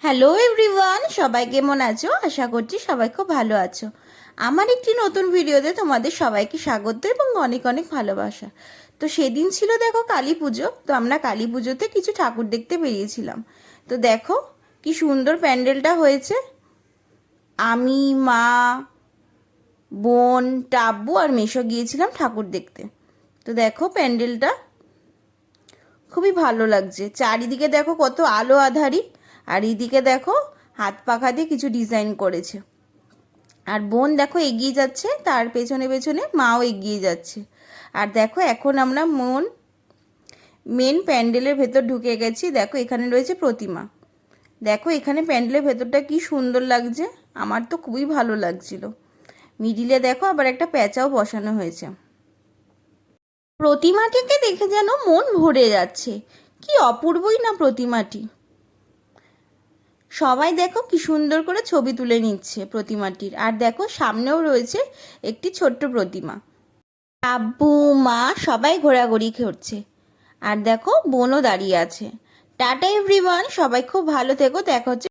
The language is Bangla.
হ্যালো এভরিওয়ান, সবাই কেমন আছো? আশা করছি সবাই খুব ভালো আছো। আমার একটি নতুন ভিডিওতে তোমাদের সবাইকে স্বাগত এবং অনেক অনেক ভালোবাসা। তো সেদিন ছিল দেখো কালী পুজো, তো আমরা কালী পুজোতে কিছু ঠাকুর দেখতে বেরিয়েছিলাম। তো দেখো কি সুন্দর প্যান্ডেলটা হয়েছে। আমি, মা, বোন, টাব্বু আর মেশো গিয়েছিলাম ঠাকুর দেখতে। তো দেখো প্যান্ডেলটা খুবই ভালো লাগছে। চারিদিকে দেখো কত আলো আঁধারি, আর এইদিকে দেখো হাত পাখা দিয়ে কিছু ডিজাইন করেছে। আর বোন দেখো এগিয়ে যাচ্ছে, তার পেছনে পেছনে মাও এগিয়ে যাচ্ছে। আর দেখো এখন আমরা মেন প্যান্ডেলের ভেতর ঢুকে গেছি। দেখো এখানে রয়েছে প্রতিমা। দেখো এখানে প্যান্ডেলের ভেতরটা কি সুন্দর লাগছে, আমার তো খুবই ভালো লাগছিল। মিডিলে দেখো আবার একটা প্যাঁচাও বসানো হয়েছে। প্রতিমাটিকে দেখে যেন মন ভরে যাচ্ছে। কি অপূর্বই না প্রতিমাটি। সবাই দেখো কি সুন্দর করে ছবি তুলে নিচ্ছে প্রতিমাটির। আর দেখো সামনেও রয়েছে একটি ছোট্ট প্রতিমা। আব্বু, মা সবাই ঘোরাঘুরি করছে। আর দেখো বোনও দাঁড়িয়ে আছে। টাটা এভরিওয়ান, সবাই খুব ভালো থেকো। দেখা হচ্ছে